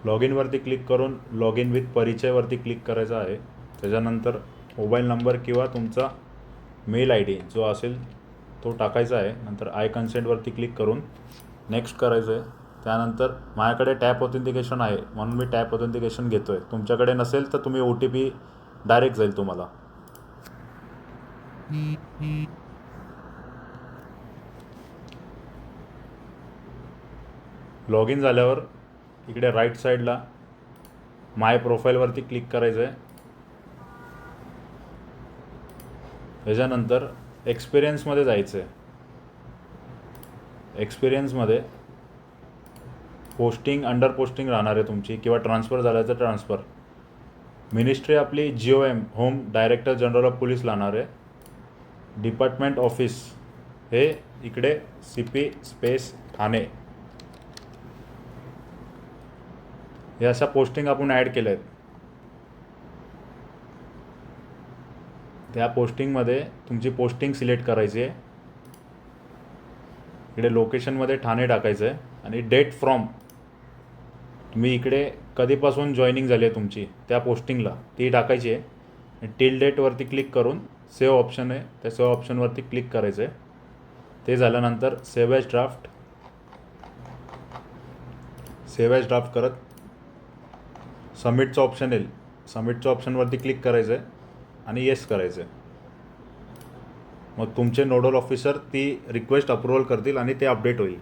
Log इनवरती click करून log in with परिचयवरती click करायचं आहे. त्याच्यानंतर मोबाईल नंबर किंवा तुमचा मेल आय डी जो असेल तो टाकायचा आहे. नंतर आय कन्सेंटवरती क्लिक करून नेक्स्ट करायचं आहे. त्यानंतर माझ्याकडे टॅप ऑथेंटिकेशन आहे म्हणून मी टॅप ऑथेंटिकेशन घेतो आहे. तुमच्याकडे नसेल तर तुम्ही OTP डायरेक्ट जाईल तुम्हाला. लॉग इन झाल्यावर इकडे राईट साईडला माय प्रोफाईलवरती क्लिक करायचं आहे. त्याच्यानंतर एक्सपिरियन्समध्ये जायचं आहे. एक्सपिरियन्समध्ये पोस्टिंग अंडर पोस्टिंग राहणार आहे तुमची किंवा ट्रान्सफर झालं तर ट्रान्सफर. मिनिस्ट्री आपली GOM home director general of police राहणार आहे. डिपार्टमेंट ऑफिस हे इकडे CP स्पेस ठाणे. या अशा पोस्टिंग आपण ॲड केल्या आहेत. त्या पोस्टिंगमध्ये तुमची पोस्टिंग सिलेक्ट करायची आहे. इकडे लोकेशनमध्ये ठाणे टाकायचं आहे आणि डेट फ्रॉम तुम्ही इकडे कधीपासून जॉईनिंग झाली आहे तुमची त्या पोस्टिंगला ती टाकायची आहे. टिल डेटवरती क्लिक करून सेव्ह ऑप्शन आहे त्या सेव्ह ऑप्शनवरती क्लिक करायचं आहे. ते झाल्यानंतर सेव्ह ॲज ड्राफ्ट करत सबमिटचं ऑप्शन येईल. सबमिटचं ऑप्शनवरती क्लिक करायचं आहे आणि येस करायचं आहे. मग तुमचे नोडल ऑफिसर ती रिक्वेस्ट अप्रूव्हल करतील आणि ते अपडेट होईल.